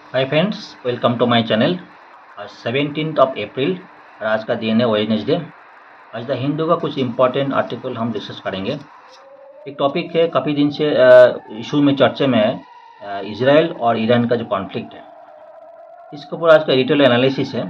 Hi friends, welcome to my channel. आज 17 अप्रैल और आज का दिन है वेडनेसडे। आज द हिंदू का कुछ इंपॉर्टेंट आर्टिकल हम डिस्कस करेंगे। एक टॉपिक है काफ़ी दिन से इशू में चर्चे में है, इसराइल और ईरान का जो कॉन्फ्लिक्ट है, इसके ऊपर आज का डिटेल एनालिसिस है।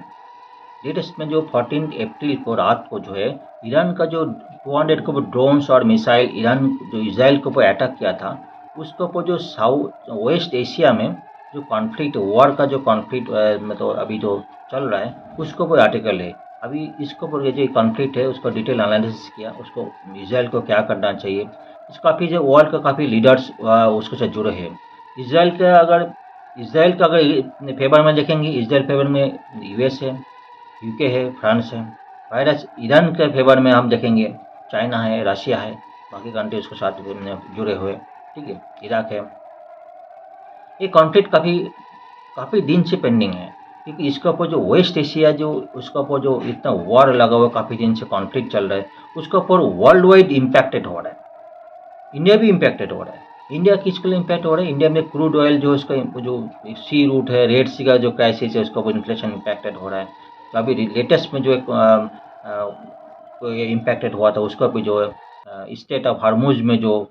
लेटेस्ट में जो 14 अप्रैल को रात को जो है ईरान का जो 200 के ऊपर ड्रोन्स और मिसाइल ईरान जो इसराइल के ऊपर अटैक किया था, उसके ऊपर जो साउथ वेस्ट एशिया में जो कॉन्फ्लिक्ट वॉर का जो कॉन्फ्लिक्ट मतलब अभी जो चल रहा है उसके ऊपर आर्टिकल है। अभी इसके ऊपर ये जो कॉन्फ्लिक्ट है उसका डिटेल एनालिसिस किया, उसको इसराइल को क्या करना चाहिए। इस काफ़ी जो वर्ल्ड का काफ़ी लीडर्स उसके साथ जुड़े हैं। इसराइल का अगर फेवर में देखेंगे, इसराइल फेवर में यूएस है, यूके है, फ्रांस है। वायरस ईरान के फेवर में हम देखेंगे चाइना है, रशिया है, बाकी कंट्री उसके साथ जुड़े हुए, ठीक है, इराक है। ये कॉन्फ्लिक्ट काफ़ी काफ़ी दिन से पेंडिंग है, क्योंकि इसके ऊपर जो वेस्ट एशिया जो उसके ऊपर जो इतना वॉर लगा हुआ काफ़ी दिन से कॉन्फ्लिक्ट चल रहा है, उसके ऊपर वर्ल्ड वाइड इम्पैक्टेड हो रहा है। इंडिया भी इम्पैक्टेड हो रहा है। इंडिया किसके लिए इम्पैक्ट हो रहा है? इंडिया में क्रूड ऑयल जो उसका जो सी रूट है, रेड सी का जो क्राइसिस है, उसका ऊपर इन्फ्लेशन इम्पैक्टेड हो रहा है। तो अभी लेटेस्ट में जो एक इम्पैक्टेड हुआ था उसका भी जो है स्टेट ऑफ हरमुज में जो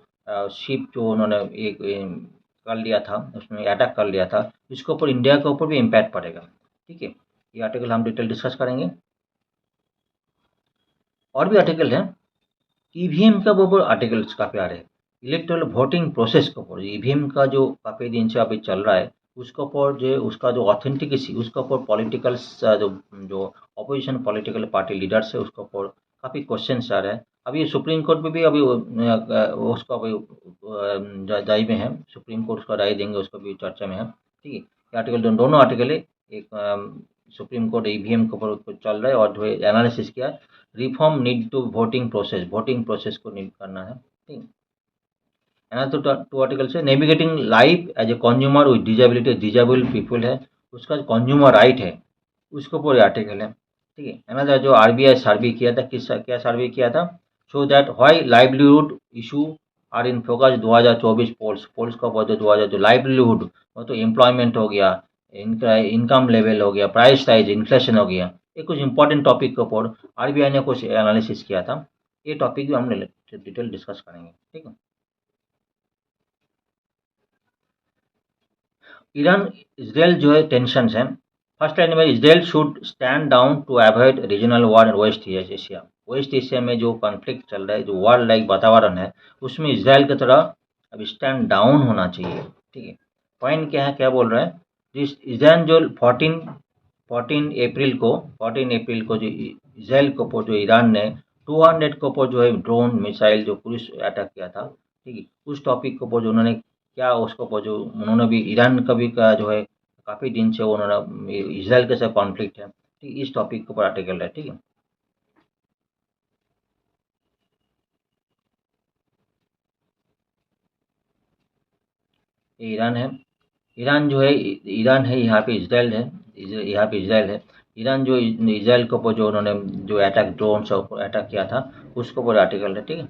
शिप जो उन्होंने एक कर लिया था, उसमें अटैक कर लिया था, इसके ऊपर इंडिया के ऊपर भी इम्पैक्ट पड़ेगा। ठीक है, ये आर्टिकल हम डिटेल डिस्कस करेंगे। और भी आर्टिकल है, ईवीएम का ऊपर आर्टिकल्स काफ़ी आ रहे हैं। इलेक्ट्रल वोटिंग प्रोसेस के ऊपर ईवीएम का जो काफ़ी दिन से अभी चल रहा है, उसके ऊपर जो उसका जो ऑथेंटिकेसी, उसके ऊपर पॉलिटिकल जो जो अपोजिशन पॉलिटिकल पार्टी लीडर्स है उसके ऊपर काफ़ी क्वेश्चन आ रहे हैं। अभी सुप्रीम कोर्ट में भी अभी उसका अभी राय में है, सुप्रीम कोर्ट उसका राय देंगे, उसका भी चर्चा में है। ठीक है, ये आर्टिकल दोनों आर्टिकल है। एक सुप्रीम कोर्ट ईवीएम के ऊपर चल रहा है और जो है एनालिसिस किया, reform need to voting process को नीड करना है। ठीक, अनदर टू आर्टिकल से navigating life as a consumer with disability, disabled people है, उसका कंज्यूमर राइट है, उसके ऊपर आर्टिकल है। ठीक है, अनदर जो आरबीआई सर्वे किया था, किस क्या सर्वे किया था, so that why livelihood issue are in focus 2024 polls का बहुत 2000 जो लाइवलीहुड वो तो एम्प्लॉयमेंट हो गया, इनका इनकम लेवल हो गया, प्राइस राइज, इन्फ्लेशन हो गया, ये कुछ इंपॉर्टेंट टॉपिक के ऊपर आरबीआई ने कुछ एनालिसिस किया था। ये टॉपिक भी हम डिटेल डिस्कस करेंगे। ठीक है, ईरान इसराइल जो है टेंशन है। फर्स्ट लाइन में, Israel should stand down to avoid regional war in West Asia. West Asia में जो कॉन्फ्लिक्ट चल रहा है, जो वॉर लाइक वातावरण है, उसमें इसराइल की तरह अब स्टैंड डाउन होना चाहिए। ठीक है, पॉइंट क्या है, क्या बोल रहा है, जिस ईरान जो 14 अप्रैल को जो इसराइल के ऊपर जो ईरान ने 200 के ऊपर जो है ड्रोन मिसाइल जो क्रूज अटैक किया था, ठीक है, उस टॉपिक के ऊपर जो उन्होंने क्या उसको ऊपर जो उन्होंने भी ईरान का भी का जो है काफ़ी दिन से उन्होंने इसराइल के साथ कॉन्फ्लिक्ट है, ठीक, इस टॉपिक के ऊपर आर्टिकल है। ठीक है, ये ईरान है। ईरान जो है ईरान है, यहाँ पे इसराइल है, यहाँ पे इसराइल है। ईरान जो इसराइल के ऊपर जो उन्होंने जो अटैक ड्रोन से ऊपर अटैक किया था, उसके ऊपर आर्टिकल है। ठीक है,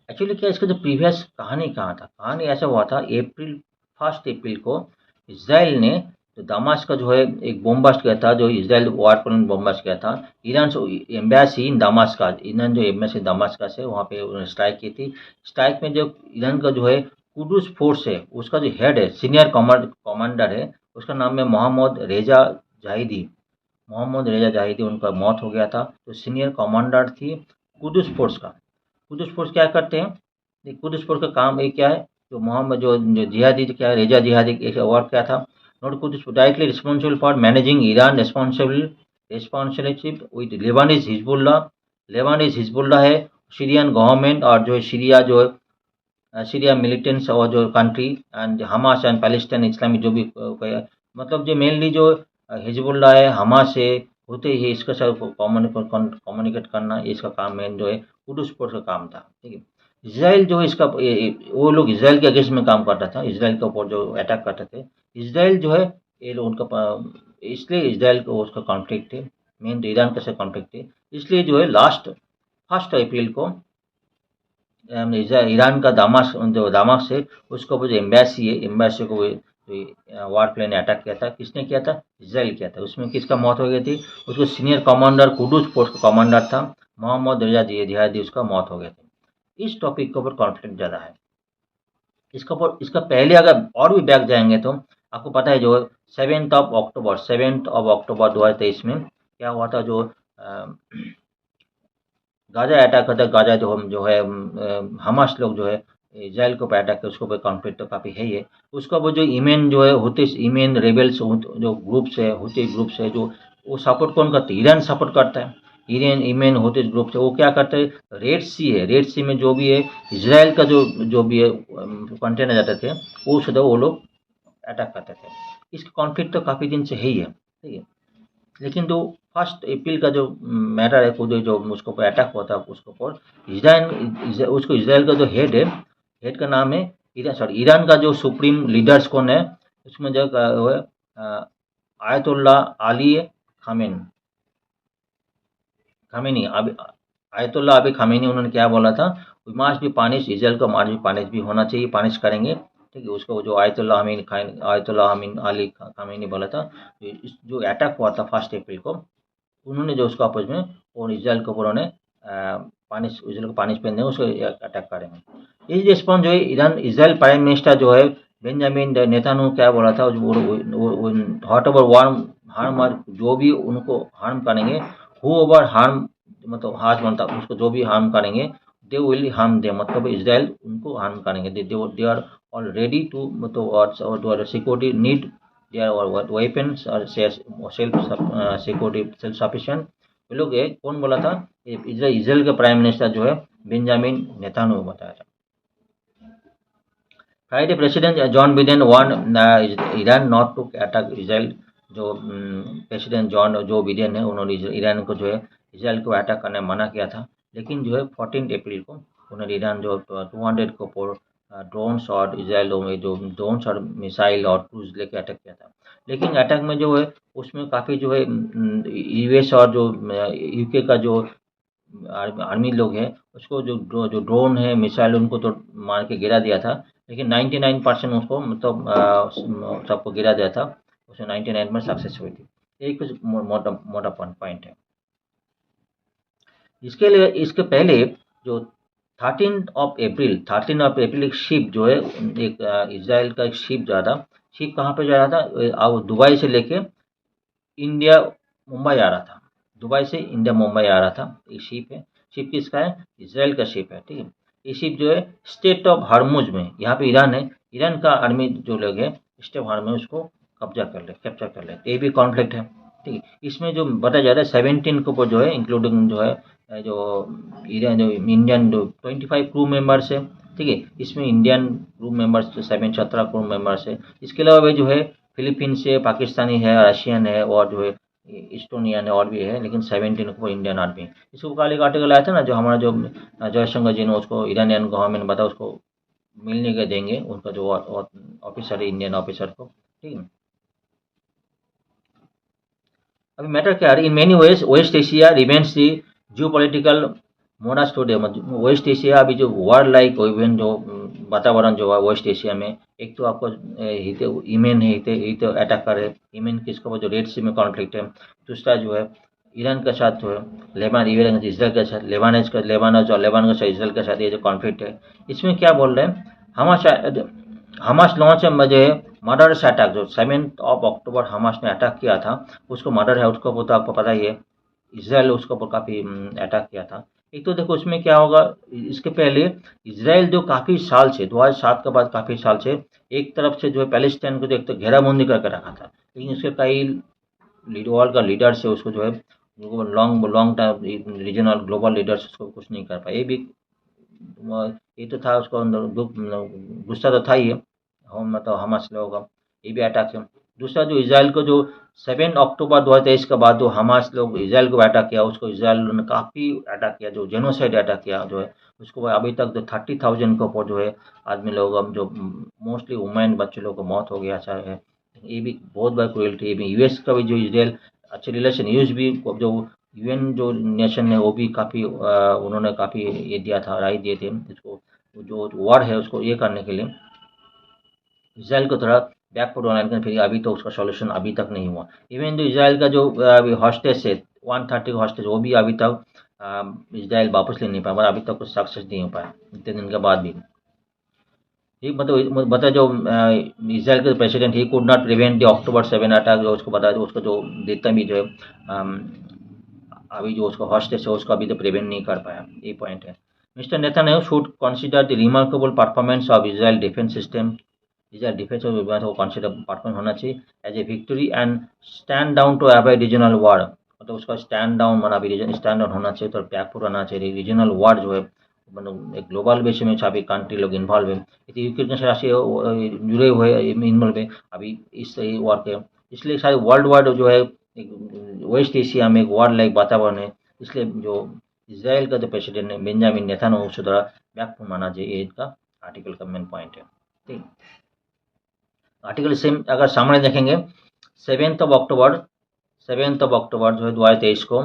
एक्चुअली क्या इसका जो प्रीवियस कहानी कहाँ था, कहानी ऐसा हुआ था, 1 अप्रैल को इसराइल ने जो दामास्क का जो है एक बॉम्बास्ट किया था, जो इसराइल वार पर बॉम्बास्ट किया था। ईरान से एम्बेसी इन दामास्क, ईरान जो एम्बेसी दामास्क से वहाँ पे उन्होंने स्ट्राइक की थी। स्ट्राइक में जो ईरान का जो है कुदस फोर्स है, उसका जो हेड है, सीनियर कमांडर है, उसका नाम है मोहम्मद रेजा जाहिदी। मोहम्मद रेजा जाहिदी, उनका मौत हो गया था। तो सीनियर कमांडर थी कुदस फोर्स का। कुदस फोर्स क्या करते हैं, ये कुदस फोर्स का काम एक क्या है, जो मोहम्मद जो जिहादी क्या है, रेजा जिहादी एक वर्क क्या था, not Quds directly responsible for managing Iran responsibility with Lebanese Hezbollah है, सीरियन गवर्नमेंट और जो है सीरिया जो है सीरिया मिलिटेंट्स और जो country and Hamas and Palestine इस्लामी जो भी मतलब जो मेनली जो हिजबुल्ला है, हमास है, होते ही इसका सब कम्युनिकेट करना, ये इसका काम मेन जो है कुदस फोर्स का काम था। ठीक है, इसराइल जो है इसका वो लोग इसराइल के अगेंस्ट में काम करता था, इसराइल के ऊपर जो अटैक करते थे। इसराइल जो है ये लोग उनका इसलिए इसराइल को उसका कॉन्फ्लिक्ट है, मेन तो ईरान के साथ कॉन्फ्लिक्ट है। इसलिए जो है लास्ट 1 अप्रैल को ईरान का दामास्क से उसके ऊपर जो एम्बेसी है, एम्बेसी को वार प्लेन ने अटैक किया था। किसने किया था? इसराइल किया था। उसमें किसका मौत हो गई थी? उसको सीनियर कमांडर, कुडुस पोस्ट का कमांडर था, मोहम्मद रजा जिहादी, उसका मौत हो गया था। इस टॉपिक के ऊपर कॉन्फ्लिक्ट ज़्यादा है। इसका पहले अगर और भी बैक जाएंगे तो आपको पता है जो 7 ऑफ अक्टूबर 2023 में क्या हुआ था, जो गाजा अटैक होता है। गाजा जो है हमास लोग जो है इजराइल को अटैक किया, उसको कॉन्फ्लिक्ट तो काफ़ी है ही है। उसका वो जो ईमेन जो है हुतीस, ईमेन रेबल्स जो ग्रुप्स है, हुती ग्रुप्स है, जो वो सपोर्ट कौन करते हैं? ईरान सपोर्ट करता है। ईरान ईमेन हुतीस ग्रुप से वो क्या करते हैं? रेड सी है, रेड सी में जो भी है इजराइल का जो भी है कंटेनर जाते थे, वो शुद्ध वो लोग अटैक करते थे। इसका कॉन्फ्लिक्ट तो काफ़ी दिन से है ही है, ठीक है। लेकिन जो 1 अप्रैल का जो मैटर है, खुद जो उसके ऊपर अटैक हुआ था, उसके ऊपर इसराइल का जो हेड का नाम है ईरान का जो सुप्रीम लीडर्स कौन है, उसमें जो वो है Ayatollah Ali Khamenei Ayatollah Ali Khamenei. उन्होंने क्या बोला था? We must be punish, Israel को मार भी पनिश भी होना चाहिए, पनिश करेंगे, ठीक है। उसको जो आयतुल्ला अमीन अली खामेनी बोला था। जो अटैक हुआ था 1 अप्रैल को, उन्होंने जो उसका अपोज में और इजराइल को उन्होंने इजराइल को पानिश पहनने उसको अटैक करेंगे। इस रिस्पॉन्स जो है इजराइल प्राइम मिनिस्टर जो है बेंजामिन नेतान्याहू क्या बोला था? हॉट ओवर वार्म हार्म, जो भी उनको हार्म करेंगे, हु ओवर हार्म मतलब हाथ बनता उसको जो भी हार्म करेंगे, दे विल हार्म दे, मतलब इजराइल उनको हार्म करेंगे। They are all ready to, मतलब security need, they are weapons और सेल्फ सिक्योरिटी सेल्फ सफिशिएंट। ये लोग है। कौन बोला था? इजराइल के प्राइम मिनिस्टर जो है बेंजामिन नेतान्याहू बताया था। Friday President John Biden warn Iran not to attack Israel. जो प्रेसिडेंट जो बिडेन है, उन्होंने ईरान को जो है इजराइल को अटैक करने मना किया था। लेकिन जो है 14 अप्रैल को उन्होंने ईरान जो 200 को ड्रोन्स और इजराइल में जो ड्रोन्स और मिसाइल और क्रूज लेके अटैक किया था। लेकिन अटैक में जो है उसमें काफ़ी जो है यूएस और जो यूके का जो आर्मी लोग हैं, उसको जो ड्रोन है, मिसाइल, उनको तो मार के गिरा दिया था। लेकिन 99% उसको मतलब सबको गिरा दिया था। उसमें 99 में सक्सेस हुई थी। एक कुछ मोटा मोटा पॉइंट है। इसके लिए इसके पहले जो 13 अप्रैल एक शिप जो है, एक इजराइल का एक शिप जा रहा था। शिप कहाँ पे जा रहा था? अब दुबई से लेके इंडिया मुंबई आ रहा था। दुबई से इंडिया मुंबई आ रहा था। ये शिप है। शिप किसका है? इजराइल का शिप है, ठीक है। ये शिप जो है स्टेट ऑफ हरमुज में, यहाँ पे ईरान है, ईरान का आर्मी जो लोग है स्टेट ऑफ हरमुज उसको कैप्चर कर ले। ये भी कॉन्फ्लिक्ट है, ठीक है। इसमें जो बताया जा रहा है 17 के ऊपर जो है इंक्लूडिंग जो है जो ईरान जो इंडियन जो 25 क्रू मेंबर्स है, ठीक है। इसमें Indian crew members 17 crew members है। इसके अलावा भी जो है फिलीपींस से, पाकिस्तानी है, रशियन है और जो है इस्टोनियन है और भी है। लेकिन 17 को इंडियन आर्मी। इसको कल एक आर्टिकल आया था ना, जो हमारा जो जयशंकर जी ने उसको ईरानियन गवर्नमेंट बताया उसको मिलने के देंगे, उनका जो ऑफिसर है इंडियन ऑफिसर को, ठीक है। अभी मैटर क्या है? In many ways West Asia remains the geopolitical modus today. West Asia अभी जो वार लाइक इवेंट जो वातावरण जो है वेस्ट एशिया में, एक तो आपको ईमेन है, हिते अटैक कर रहे ईमेन किसका, जो रेड सी में कॉन्फ्लिक्ट है। दूसरा जो है ईरान के साथ जो है ईरान इसराइल के साथ, लेबानन के साथ इसराइल के साथ ये जो कॉन्फ्लिक्ट है, इसमें क्या बोल रहे हैं? हमास लॉन्च जो है मर्डरस अटैक, जो 7 अक्टूबर हमास ने अटैक किया था, उसको मर्डर है, उसको वो तो आपको पता ही है। इसराइल उसके ऊपर काफ़ी अटैक किया था। एक तो देखो उसमें क्या होगा, इसके पहले इसराइल जो काफ़ी साल से 2007 के बाद काफ़ी साल से एक तरफ से जो है पैलेस्टाइन को जो एक तो घेराबंदी करके रखा था। लेकिन उसके कई वर्ल्ड का लीडर्स है, उसको जो है long long time regional global leaders उसको कुछ नहीं कर पाए। ये तो था उसको अंदर गुस्सा तो था ही है, हम मतलब हमास लोगों का ये भी अटैक है। दूसरा जो इसराइल को जो 7 अक्टूबर 2023 के बाद जो हमास लोग इसराइल को अटैक किया, उसको इसराइल ने काफ़ी अटैक किया, जो जेनोसाइड अटैक किया जो है उसको अभी तक जो 30,000 के ऊपर जो है आदमी लोग, जो मोस्टली वुमेन बच्चे लोग को मौत हो गया चाहे। ये भी बहुत बड़ा क्रुएल्टी है। यूएस का भी जो इसराइल अच्छे रिलेशन, यूएस भी जो यूएन जो नेशन है वो भी काफ़ी उन्होंने काफ़ी ये दिया था, राय दिए थे इसको, जो वार है उसको ये करने के लिए इसराइल को थोड़ा बैकफुट बनाने के लिए, फिर अभी तो उसका सॉल्यूशन अभी तक नहीं हुआ। इवन जो इसराइल का जो अभी हॉस्टेज है 130 हॉस्टेज, वो भी अभी तक इसराइल वापस ले नहीं पाया, मतलब अभी तक कुछ सक्सेस नहीं हो पाया इतने दिन के बाद भी। ये मतलब बता जो इसराइल के president he could not prevent the October 7 attack, जो उसको बताया, जो उसको जो जितना भी जो है अभी जो उसका हॉस्टेज है उसको अभी तो प्रिवेंट नहीं कर पाया, ये पॉइंट है। Mister Netanyahu should consider the remarkable performance of Israel defence system, Israel defence और विभाग को कंसीडर परफॉर्मेंस होना चाहिए as a victory and stand down to avoid regional war, मतलब उसका स्टैंड डाउन माना भी स्टैंड डाउन होना चाहिए, तो बैकफुट होना चाहिए। रीजनल वार जो है मतलब एक ग्लोबल बेसिस में सभी कंट्री लोग इन्वॉल्व है, यूक्रेन से राशि जुड़े हुए इन्वॉल्व है अभी इस वार के, इसलिए सारे वर्ल्ड वार जो है वेस्ट एशिया में एक वार लाइक वातावरण है, इसलिए जो इसराइल का जो प्रेसिडेंट है बेंजामिन नेतन्याहू उसके द्वारा बैकफुट माना चाहिए, ये इनका आर्टिकल का मेन पॉइंट है। ठीक, आर्टिकल सेम अगर सामने देखेंगे 7 अक्टूबर जो है 2023 को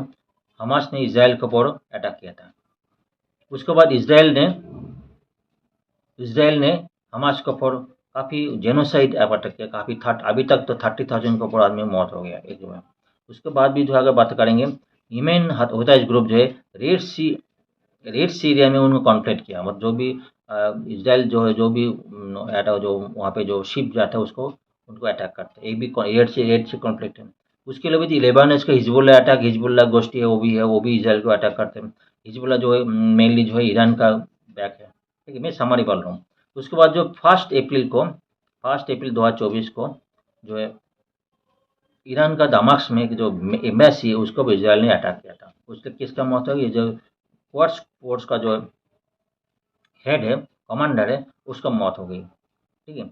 हमास ने इसराइल के ऊपर अटैक किया था। उसके बाद इसराइल ने हमास के ऊपर काफ़ी जेनोसाइड अटैक किया, काफ़ी अभी तक तो 30,000 के ऊपर आदमी मौत हो गया एक बार। उसके बाद भी जो अगर बात करेंगे यमेन होता ग्रुप जो है रेड सी एरिया में उनको कॉन्फ्लिक्ट किया, मतलब जो भी इसराइल जो है जो भी अटैक जो वहाँ पे जो शिप जाता है उसको उनको अटैक करते हैं, एक भी रेड सी कॉन्फ्लिक्ट है। उसके अलावा भी लेबानन का हिजबुल्ला अटैक, हिजबुल्ला गोष्ठी है वो भी इसराइल को अटैक करते हैं। हिजबुल्ला जो है मेनली जो है ईरान का बैक है, ठीक है, मैं समरी बोल रहा हूँ। उसके बाद जो 1 अप्रैल 2024 को जो है ईरान का दमाश्क में जो एम्बेसी है उसको भी इसराइल ने अटैक किया था। उससे किसका मौत हो गई, जो क्वाड्स फोर्स का जो हेड है, कमांडर है, उसका मौत हो गई। ठीक है,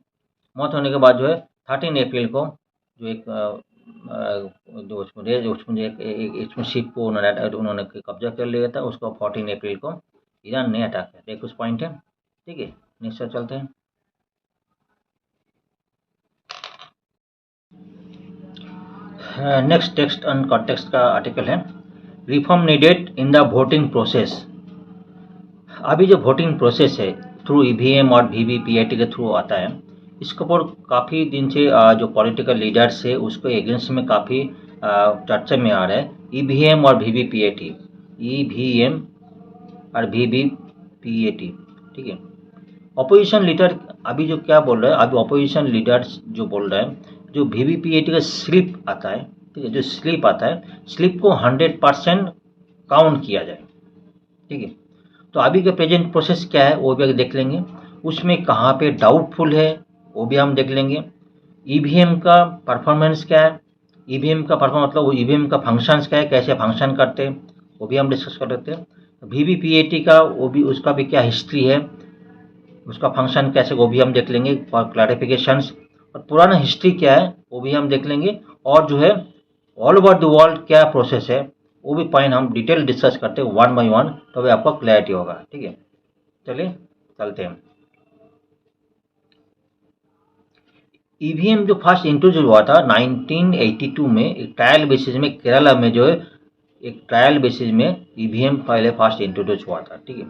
मौत होने के बाद जो है 13 अप्रैल को जो एक जो उसमें इसमें शिप को उन्होंने कब्जा कर लिया था, उसको 14 अप्रैल को ईरान ने अटैक किया था। एक कुछ पॉइंट है, ठीक है, नेक्स्ट चलते हैं। नेक्स्ट टेक्स्ट एंड कॉन्टेक्स्ट का आर्टिकल है reform needed in the voting process. अभी जो वोटिंग प्रोसेस है थ्रू ईवीएम और वीवीपीएटी के थ्रू आता है, इसके ऊपर काफ़ी दिन से जो पॉलिटिकल लीडर्स है उसको अगेंस्ट में काफ़ी चर्चा में आ रहा है ईवीएम और वीवीपीएटी, ईवीएम और वीवीपीएटी। ठीक है, अपोजिशन लीडर अभी जो क्या बोल रहा है, अभी अपोजिशन लीडर्स जो बोल रहा है जो वीवीपीएटी का स्लिप आता है, ठीक है, जो स्लिप आता है स्लिप को 100% काउंट किया जाए। ठीक है, तो अभी का प्रेजेंट प्रोसेस क्या है वो भी देख लेंगे, उसमें कहाँ पे डाउटफुल है वो भी हम देख लेंगे। ईवीएम का परफॉर्मेंस क्या है, ईवीएम का परफॉर्मेंस मतलब ईवीएम का फंक्शंस क्या है, कैसे फंक्शन करते हैं वो भी हम डिस्कस कर लेते हैं। वीवीपीएटी का वो भी उसका भी क्या हिस्ट्री है, उसका फंक्शन कैसे वो भी हम देख लेंगे फॉर क्लैरिफिकेशंस, और पुराना हिस्ट्री क्या है वो भी हम देख लेंगे, और जो है ऑल ओवर द वर्ल्ड क्या प्रोसेस है वो भी पॉइंट हम डिटेल डिस्कस करते हैं वन बाय वन, तो आपको क्लैरिटी होगा। ठीक है, चलिए चलते हैं। ईवीएम जो फर्स्ट इंट्रोड्यूस हुआ था 1982 में एक ट्रायल बेसिस में, केरला में जो है एक ट्रायल बेसिस में ईवीएम पहले फर्स्ट इंट्रोड्यूस हुआ था। ठीक है,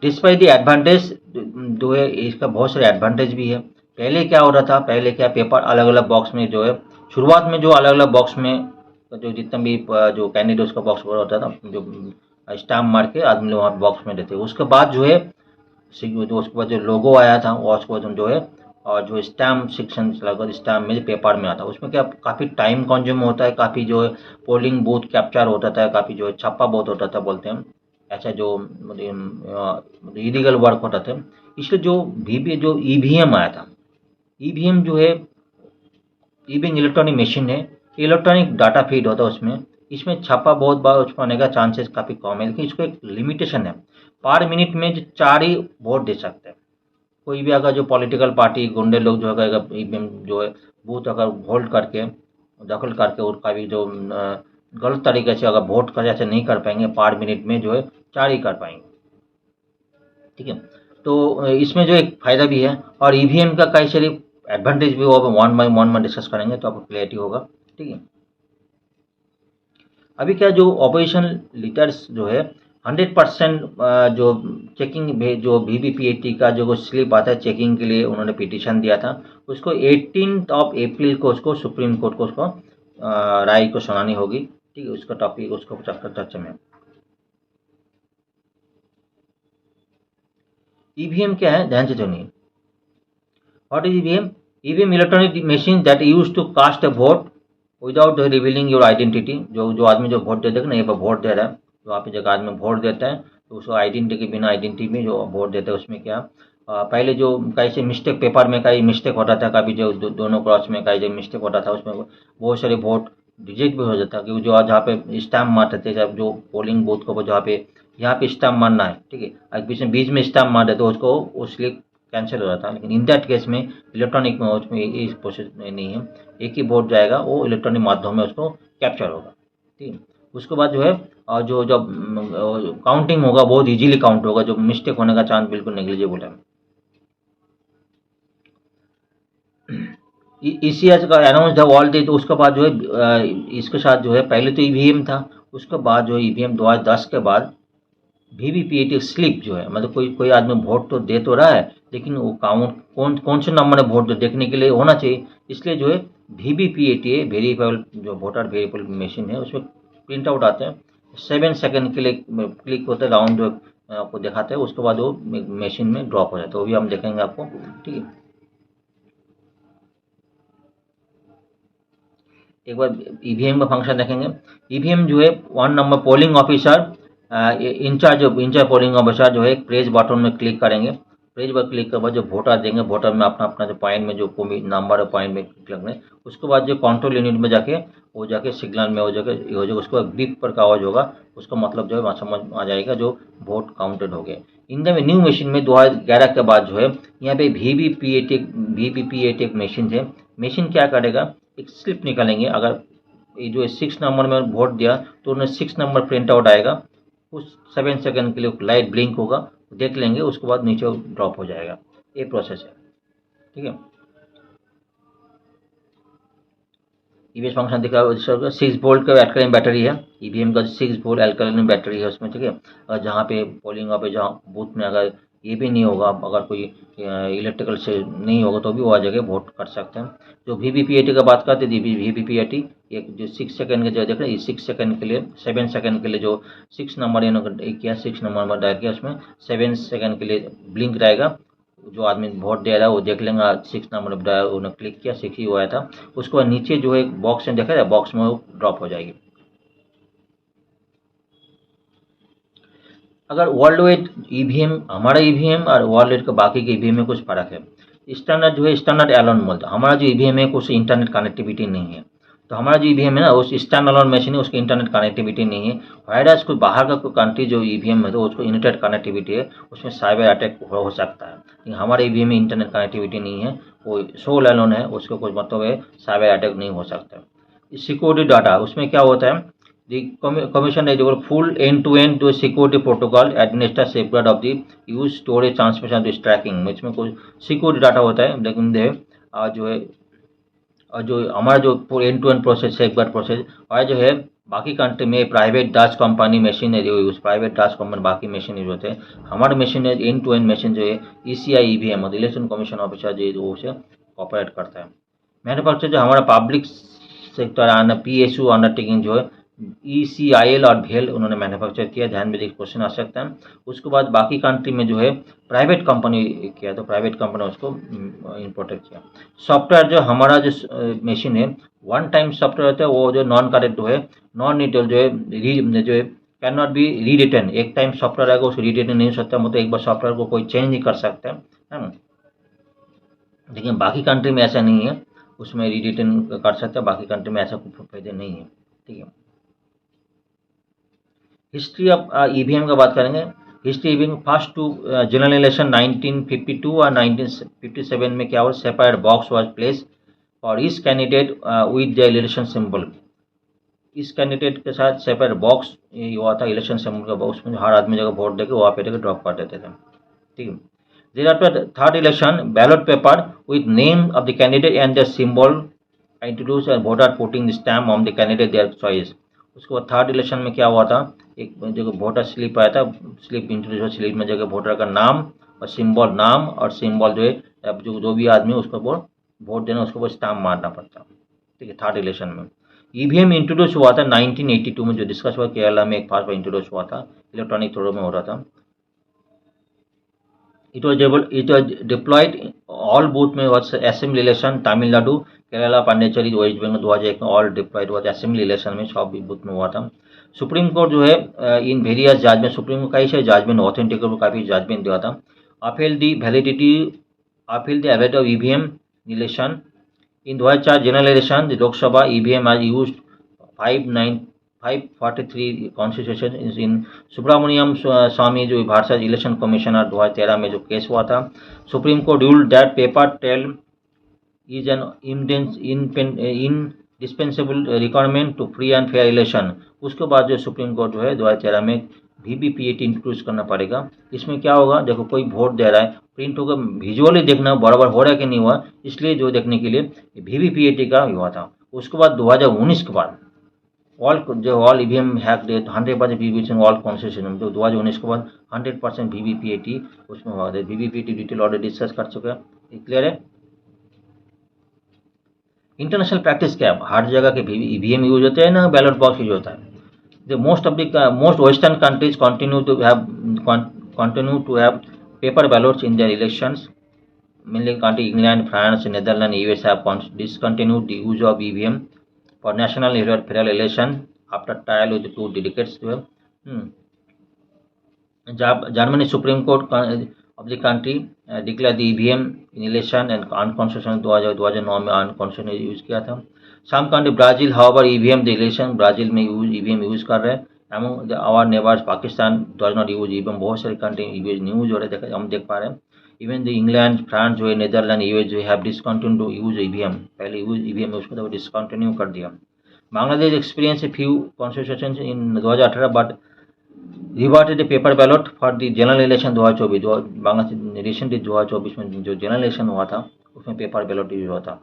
डिस्पाइट द एडवांटेज जो है इसका बहुत सारे एडवांटेज भी है। पहले क्या हो रहा था, पहले क्या पेपर अलग अलग बॉक्स में जो है शुरुआत में जो अलग अलग बॉक्स में जो जितना भी जो कैंडिडेट्स का बॉक्स होता था जो स्टाम्प मार के आदमी लोग वहाँ बॉक्स में देते, उसके बाद जो है जो उसके बाद जो लोगो आया था वो उसके बाद जो है और जो स्टैम्प सेक्शन लगा स्टैम्प में पेपर में आता, उसमें क्या काफ़ी टाइम कंज्यूम होता है, काफ़ी जो है पोलिंग बूथ कैप्चर होता था, काफ़ी जो है छापा बहुत होता था बोलते हैं, ऐसा जो इलीगल वर्क होता था। इसलिए जो ईवीएम आया था, ईवीएम जो है ईवीएम इलेक्ट्रॉनिक मशीन है, इलेक्ट्रॉनिक डाटा फीड होता है उसमें, इसमें छापा बहुत बार उसमें होने का चांसेस काफ़ी कम है, लेकिन इसको एक लिमिटेशन है, पर मिनट में जो 4 ही वोट दे सकते हैं। कोई भी अगर जो पॉलिटिकल पार्टी गुंडे लोग जो है ईवीएम जो है बूथ अगर होल्ड करके दखल करके उसका भी जो गलत तरीके से अगर वोट कर ऐसे नहीं कर पाएंगे, पर मिनट में जो है 4 ही कर पाएंगे। ठीक है, तो इसमें जो एक फ़ायदा भी है और ईवीएम का कई सारी एडवांटेज भी वो वन बाय वन में डिस्कस करेंगे तो आपको क्लियरिटी होगा। ठीक है, अभी क्या जो ऑपोजिशन लीडर्स जो है 100% जो चेकिंग जो VVPAT का जो स्लिप आता है चेकिंग के लिए उन्होंने पिटीशन दिया था, उसको 18 अप्रैल को उसको सुप्रीम कोर्ट को उसको राय को सुनानी होगी। ठीक है, उसका टॉपिक उसको चर्चा में। ईवीएम क्या है, ध्यान से सुनिए। What is EVM? EVM electronic machine that use to cast a vote without revealing your identity. जो आदमी जो वोट देता है ना, ये वोट दे रहा है, जो आप जगह आदमी वोट देता है तो उसको आइडेंटिटी के बिना आइडेंटिटी में जो वोट देता है उसमें क्या पहले जो कैसे मिस्टेक पेपर में कई मिस्टेक होता था, कभी जो दोनों क्रॉस में कई जो मिस्टेक होता था उसमें बहुत सारे वोट रिजेक्ट भी हो जाता, क्योंकि जो जहाँ पे स्टैम्प मारते थे, जब जो पोलिंग बूथ को जहाँ पे यहाँ पे स्टैम्प मारना है, ठीक है, बीच में स्टैम्प मार देते तो उसको वो स्लिप कैंसिल हो जाता। लेकिन इन दैट केस में इलेक्ट्रॉनिक में उसमें इस प्रोसेस में नहीं है, एक ही वोट जाएगा, वो इलेक्ट्रॉनिक माध्यम में उसको कैप्चर होगा। ठीक है, उसके बाद जो है जो जब काउंटिंग होगा बहुत इजीली काउंट होगा, जो मिस्टेक होने का चांस बिल्कुल नेग्लिजिबल है। ईसीएस का अनाउंस द ऑल डे, तो उसके बाद जो है इसके साथ जो है पहले तो ईवीएम था, उसके बाद जो है ईवीएम 2010 के बाद VVPAT स्लिप जो है, मतलब कोई कोई आदमी वोट तो दे तो रहा है, लेकिन वो काउंट कौन से नंबर में वोट देखने के लिए होना चाहिए, इसलिए जो है VVPAT वेरीफाइबल जो वोटर वेरीफाइबल मशीन है उसमें प्रिंट आउट आते हैं, 7 सेकंड के लिए क्लिक होते हैं, राउंड जो आपको दिखाते हैं, उसके बाद वो मशीन में ड्रॉप हो जाता है, वो भी हम देखेंगे आपको। ठीक है, एक बार ईवीएम का फंक्शन देखेंगे। ईवीएम जो है 1 number polling officer incharge polling officer जो है प्रेस बटन में क्लिक करेंगे, प्रेस पर क्लिक के बाद जो वोटर देंगे, वोटर में अपना अपना जो पॉइंट में जो नंबर है पॉइंट में क्लिक करना है, उसके बाद जो कंट्रोल यूनिट में जाके वो जाके सिग्नल में हो जाएगा उसको बीप पर का आवाज होगा, उसका मतलब जो है वहाँ समझ आ जाएगा जो वोट काउंटेड हो गए। इन द न्यू मशीन में 2011 के बाद जो है यहाँ पे VVPAT एक मशीन है। मशीन क्या करेगा, एक स्लिप निकालेंगे, अगर ये जो 6 नंबर में वोट दिया तो उन्हें 6 नंबर प्रिंट आउट आएगा, उस 7 सेकंड के लिए लाइट ब्लिंक होगा, देख लेंगे, उसके बाद नीचे ड्रॉप हो जाएगा। ये प्रोसेस है। ठीक है, ईवीएस फंक्शन दिखा 6 वोल्ट का एल्कलाइन बैटरी है, ईवीएम का 6 वोल्ट एल्कलाइन बैटरी है उसमें। ठीक है, और जहाँ पे पोलिंग पे जहाँ बूथ में अगर ये भी नहीं होगा, अगर कोई इलेक्ट्रिकल से नहीं होगा तो भी वो आ जगह वोट कर सकते हैं। जो VVPAT का बात करते थे, VVPAT एक जो 6 सेकंड के जो देख रहे हैं, 6 सेकंड के लिए 7 सेकंड के लिए जो 6 नंबर इन्होंने किया, 6 नंबर में डायल किया, उसमें 7 सेकंड के लिए ब्लिंक रहेगा, जो आदमी वोट दे रहा है वो देख लेंगे, 6 नंबर उन्होंने क्लिक किया, 6 ही हुआ था, उसके बाद नीचे जो है बॉक्स में देखा जाए, बॉक्स में वो ड्रॉप हो जाएगी। अगर वर्ल्ड वाइड ईवीएम, हमारा ईवीएम और वर्ल्ड वाइड का बाकी के ईवीएम में कुछ फर्क है। स्टैंडर्ड जो है स्टैंडर्ड एलोन बोलता है, हमारा जो ईवीएम है कुछ इंटरनेट कनेक्टिविटी नहीं है, तो हमारा जो ईवीएम है ना उस स्टैंड अलोन मशीन है, उसकी इंटरनेट कनेक्टिविटी नहीं है। वायरस कोई बाहर का कोई कंट्री जो ईवीएम है तो उसको इंटरनेट कनेक्टिविटी है, उसमें साइबर अटैक हो सकता है, लेकिन हमारे ईवीएम में इंटरनेट कनेक्टिविटी नहीं है, वो सोल एलोन है, उसको कुछ मतलब है साइबर अटैक नहीं हो सकता। सिक्योरिटी डाटा उसमें क्या होता है, The commission is develop full end-to-end जो security protocol administer safeguard of the use storage transmission to tracking, इसमें कोई सिक्योरिटी डाटा होता है, लेकिन जो है जो हमारा जो end to end process safeguard process, और जो है बाकी कंट्री में प्राइवेट डाच कंपनी मशीन है जो यूज, प्राइवेट डाच कंपनी बाकी मशीन यूज होते हैं, हमारे मशीन है एंड टू एंड मशीन जो है ECI EVM election commission officer जो वो उसे ऑपरेट करता है। मैन्युफैक्चर जो हमारा पब्लिक सेक्टर PSU अंडरटेकिंग जो है ECIL और भेल उन्होंने मैन्युफैक्चर किया, ध्यान में क्वेश्चन आ सकता है। उसके बाद बाकी कंट्री में जो है प्राइवेट कंपनी किया, तो प्राइवेट कंपनी उसको इम्पोर्टेड किया। सॉफ्टवेयर जो हमारा जो मशीन है 1 टाइम सॉफ्टवेयर होता है, वो जो नॉन करेक्ट है, नॉन नीटल जो है कैन नॉट बी री रिटर्न, एक टाइम सॉफ्टवेयर आएगा उसको री रिटर्न नहीं हो सकता, मतलब एक बार सॉफ्टवेयर को कोई चेंज नहीं कर सकता है ना, लेकिन बाकी कंट्री में ऐसा नहीं है, उसमें री रिटर्न कर सकते हैं, बाकी कंट्री में ऐसा कोई फायदे नहीं है। ठीक है, हिस्ट्री ऑफ EVM का बात करेंगे। History EVM first two general election 1952 और 1957 में क्या हुआ, सेपरेट बॉक्स वाज प्लेस और इस candidate with the election symbol, इस कैंडिडेट के साथ सेपरेट बॉक्स हुआ था, इलेक्शन सिंबल का बॉक्स में हर आदमी जगह वोट देके वहाँ पे ड्रॉप कर देते थे। ठीक है, there after third election ballot paper with name of the candidate and the symbol introduce and voter putting the stamp on the candidate their choice, उसके बाद थर्ड इलेक्शन में क्या हुआ था, एक जगह वोटर स्लिप आया था, स्लिप इंट्रोड्यूस हुआ, स्लिप में जगह वोटर का नाम और सिंबल, नाम और सिंबल जो है, अब जो भी आदमी उसको वोट देना, उसको वो स्टाम्प मारना पड़ता, ठीक है, थर्ड इलेक्शन में। ईवीएम इंट्रोड्यूस हुआ था 1982 में, जो डिस्कस हुआ केरला में एक फर्स्ट बार इंट्रोड्यूस हुआ था, इलेक्ट्रॉनिक थ्रो में हो रहा था। It was deployed all booth में was assembly election Tamil Nadu, Kerala, Pondicherry, West Bengal 2001 में ऑल डिप्लॉयड हुआ था असेंबली इलेक्शन में, सब बूथ में हुआ था। सुप्रीम कोर्ट जो है in various judgment, supreme court कई सारे जजमेंट ऑथेंटिक काफ़ी जजमेंट दिया था। Appeal the validity, appeal the await of EVM election in 2004 general election Lok Sabha EVM आज use 543 constitution in Subramanian Swamy जो भारत इलेक्शन कमिश्नर 2013 में जो केस हुआ था। Supreme court ruled that paper trail is an indispensable requirement to free and fair election. उसके बाद जो supreme court जो है 2013 में वीवीपीएटी इंक्लूड करना पड़ेगा। इसमें क्या होगा, देखो कोई वोट दे रहा है, प्रिंट होकर विजुअली देखना बराबर हो रहा है कि नहीं हुआ, इसलिए जो देखने के लिए वीवीपीएटी का हुआ था। उसके बाद 2019 के बाद all EVM hack day 100% VVPAT all constitution, जो 2019 के बाद 100% वीवीपीएटी उसमें हुआ था। वीवीपीएटी डिटेल ऑलरेडी डिस्कस कर चुके हैं, क्लियर है। इंटरनेशनल प्रैक्टिस क्या है, हर जगह के ईवीएम यूज होते हैं ना, बैलेट बॉक्स यूज होता है। The most western countries continue to have paper ballots in their elections. Mainly country England, France, Netherlands, US have discontinued the use of EVM for national federal election after trial with 2 decades. Germany Supreme Court of the country declared the EVM in election and unconstitutional 2009 में unconstitutional use किया था। Some country Brazil however EVM the election, Brazil में EVM use कर रहे हैं। Among our neighbors Pakistan does not use EVM, बहुत सारी country news हो रहे हैं, हम देख पा रहे हैं। इवन द इंग्लैंड, फ्रांस जो है, नेदरलैंड, यूएस जो have discontinue to use EVM, पहले यूज ईवीएम उसको तो डिसकंटिन्यू कर दिया। Bangladesh experience a few constitution in 2018 but reverted the paper ballot for the general election 2024। Bangladesh recently 2024 में जो जनरल इलेक्शन हुआ था उसमें पेपर बैलेट यूज हुआ था।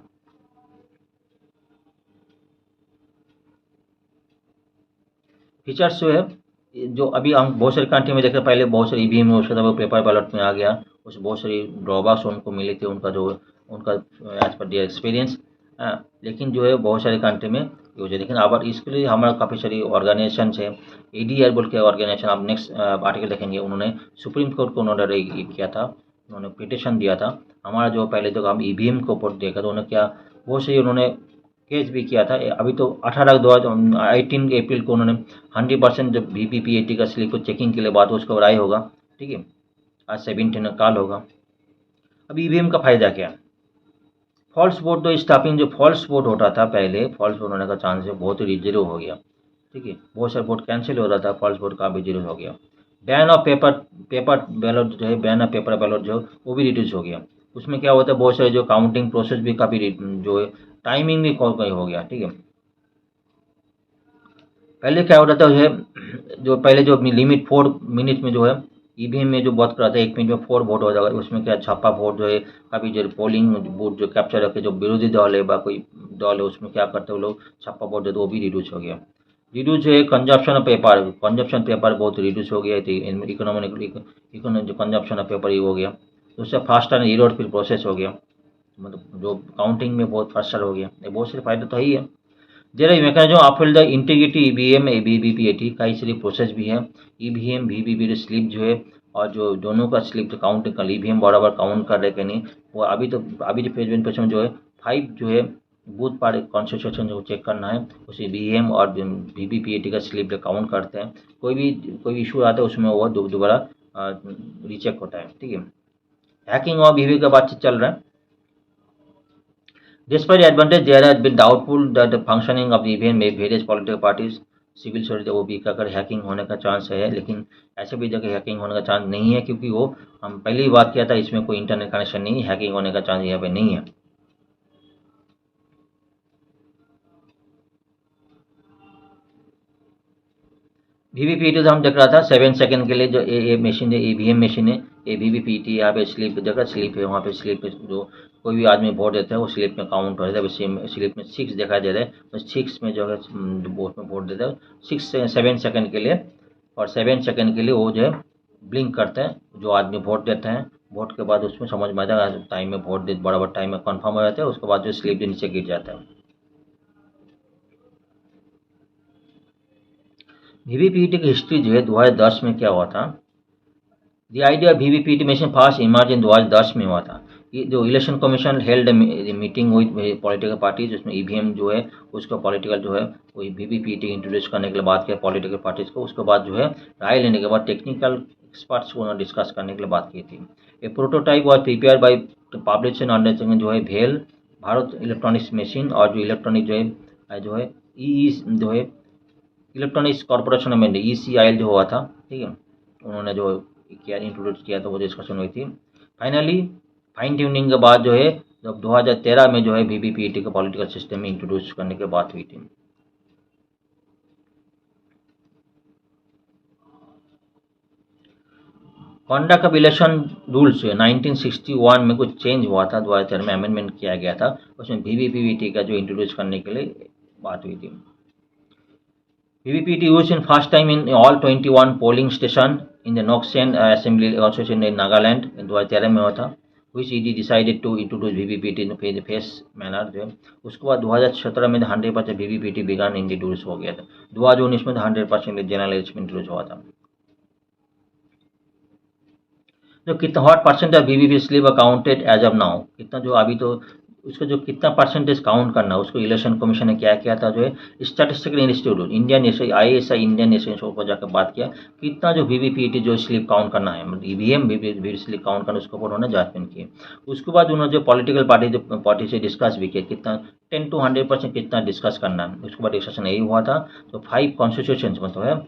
फीचर्स जो है, जो अभी हम बहुत सारी कंट्री में देख रहे हैं, पहले बहुत सारी ईवीएम में उसका था वो पेपर बैलेट में आ गया, उस बहुत सारी ड्रॉबैक्स उनको मिले थे, उनका एज पर दियर एक्सपीरियंस। लेकिन जो है बहुत सारी कंट्री में यूज है। लेकिन अब इसके लिए हमारा काफ़ी सारी ऑर्गेनाइजेशन है, एडीआर बोल के ऑर्गेनाइजेशन, आप नेक्स्ट आर्टिकल देखेंगे, उन्होंने सुप्रीम कोर्ट को उन्होंने किया था, उन्होंने पिटिशन दिया था। हमारा जो पहले जो हम ईवीएम को ऊपर देखा तो उन्होंने क्या बहुत सही उन्होंने केस भी किया था। अभी तो 18 अप्रैल को उन्होंने 100% जब वीवीपीएटी का स्लिप को चेकिंग के लिए बात हो, उसका राय होगा, ठीक है, आज 17 काल होगा। अब ईवीएम का फायदा क्या है, फॉल्स वोट तो स्टॉपिंग, जो फॉल्स वोट होता था पहले, फॉल्स वोट होने का चांस है बहुत ही जीरो हो गया, ठीक है, बहुत सारे वोट कैंसिल हो रहा था, फॉल्स वोट का भी जीरो हो गया। बैन ऑफ पेपर बैलेट जो है, बैन ऑफ पेपर बैलेट जो वो भी रिड्यूस हो गया। उसमें क्या होता है, बहुत सारे जो काउंटिंग प्रोसेस भी काफ़ी जो है टाइमिंग भी कहीं हो गया, ठीक है। पहले क्या हो रहा था जो पहले जो लिमिट 4 मिनट में जो है ईवीएम में जो वोट कराता है 1 मिनट में 4 वोट हो जाएगा, उसमें क्या छापा वोट जो है काफ़ी जो पोलिंग बूथ जो कैप्चर रखे, जो विरोधी दल है या कोई दल है उसमें क्या करते हैं वो लोग छापा वोट देते, वो भी रिड्यूस हो गया। रिड्यूस है consumption of paper, consumption paper बहुत रिड्यूस हो गया थी, इकोनॉमिक जो कंजप्शन ऑफ पेपर ये हो गया, तो उससे फास्टर ईरोड फिर प्रोसेस हो गया, मतलब जो काउंटिंग में बहुत फास्टर हो गया। ये बहुत सारे फायदे तो है ही है। There are mechanism of the integrity EVM VVPAT, कई सारी प्रोसेस भी है। ईवीएम वीवीपीएटी स्लिप जो है और जो दोनों का स्लिप काउंट कर, ईवीएम बराबर काउंट कर रहे कि नहीं, वो अभी जो प्रेजेंटेशन जो है 5 जो है बूथ पर कॉन्स्टिट्यूशन जो चेक करना है, उसे ईवीएम और वीवीपीएटी का स्लिप काउंट करते हैं। कोई इशू आता है उसमें वो दोबारा रीचेक होता है, ठीक है। हैकिंग और वीवी का बातचीत चल रहा है। Despite the advantage, there has been doubtful that the functioning of the EVM में various political parties civil society वो भी अगर हैकिंग होने का चांस है, लेकिन ऐसे भी जगह हैकिंग होने का चांस नहीं है, क्योंकि वो हम पहले ही बात किया था, इसमें कोई इंटरनेट कनेक्शन नहीं है, हैकिंग होने का चांस यहाँ पे नहीं है। वीवीपीटी तो हम देख रहा था 7 सेकंड के लिए जो ए मशीन है, ईवीएम मशीन है, ये वीवीपीटी यहाँ पे स्लिप देख रहा, स्लिप है, वहाँ पे स्लिप जो कोई भी आदमी वोट देता है वो स्लिप में काउंट हो जाता है। स्लिप में 6 दिखाई दे रहा है, तो 6 में जो है वोट में वोट देता है 7 सेकंड के लिए, और 7 सेकंड के लिए वो जो है ब्लिंक करते हैं जो आदमी वोट देते हैं। वोट के बाद उसमें समझ में आ जाएगा टाइम में वोट दे, बराबर टाइम में कन्फर्म हो जाता है, उसके बाद जो स्लिप जो नीचे गिर जाता है। वीवीपीटी की हिस्ट्री जो है 2010 में क्या हुआ था, the idea VVPT machine first emerge in 2010 में हुआ था। ये जो इलेक्शन कमीशन हेल्ड मीटिंग हुई पॉलिटिकल पार्टी, जिसमें ईवीएम जो है उसका पॉलिटिकल जो है वही वीवीपीटी इंट्रोड्यूस करने के लिए बात किया पॉलिटिकल पार्टीज को। उसके बाद जो है राय लेने के बाद टेक्निकल एक्सपर्ट्स को उन्होंने डिस्कस करने के लिए बात की थी। A prototype was prepare by पब्लिशन अंडर जो है भेल भारत इलेक्ट्रॉनिक्स मशीन, और जो इलेक्ट्रॉनिक जो है ई जो है electronics corporation of India ECIL जो हुआ था, ठीक है, उन्होंने जो किया इंट्रोड्यूस किया था वो डिस्कशन हुई थी। फाइनली फाइन ट्यूनिंग के बाद जो है जब 2013 में जो है वीवीपीटी को पॉलिटिकल सिस्टम में इंट्रोड्यूस करने की बात हुई थी। कॉन्डक्ट ऑफ इलेक्शन रूल्स 1961 में कुछ चेंज हुआ था, 2013 में अमेंडमेंट किया गया था, उसमें वीवीपीटी का जो इंट्रोड्यूस करने के लिए बात हुई थी। VVPT used in first time in all 21 polling station in the Noksen Assembly Association in Nagaland in 2013 में हुआ था, which ED decided to introduce VVPT in the phase manner जो है। उसके बाद 2017 में 100% VVPT began इंट्रोड्यूस हो गया था, 2019 में 100% जनरल इलेक्शन इंट्रोड्यूस हुआ था। जो कितना what percent of VVP slip accounted as of now, कितना जो अभी तो उसका जो कितना परसेंटेज काउंट करना उसको इलेक्शन कमीशन ने क्या किया था, जो है statistical institute Indian ISI Indian institute पर जाकर बात किया कितना जो वीवीपीटी जो स्लिप काउंट करना है, मतलब ईवीएम वी स्लिप काउंट करना, उसके ऊपर उन्होंने जांचमेंट की। उसके बाद उन्होंने जो पॉलिटिकल पार्टी से डिस्कस भी किया कितना 10 to 100% कितना डिस्कस करना है। उसके बाद डिस्कशन यही हुआ था, तो 5 कॉन्स्टिट्यूशन मतलब है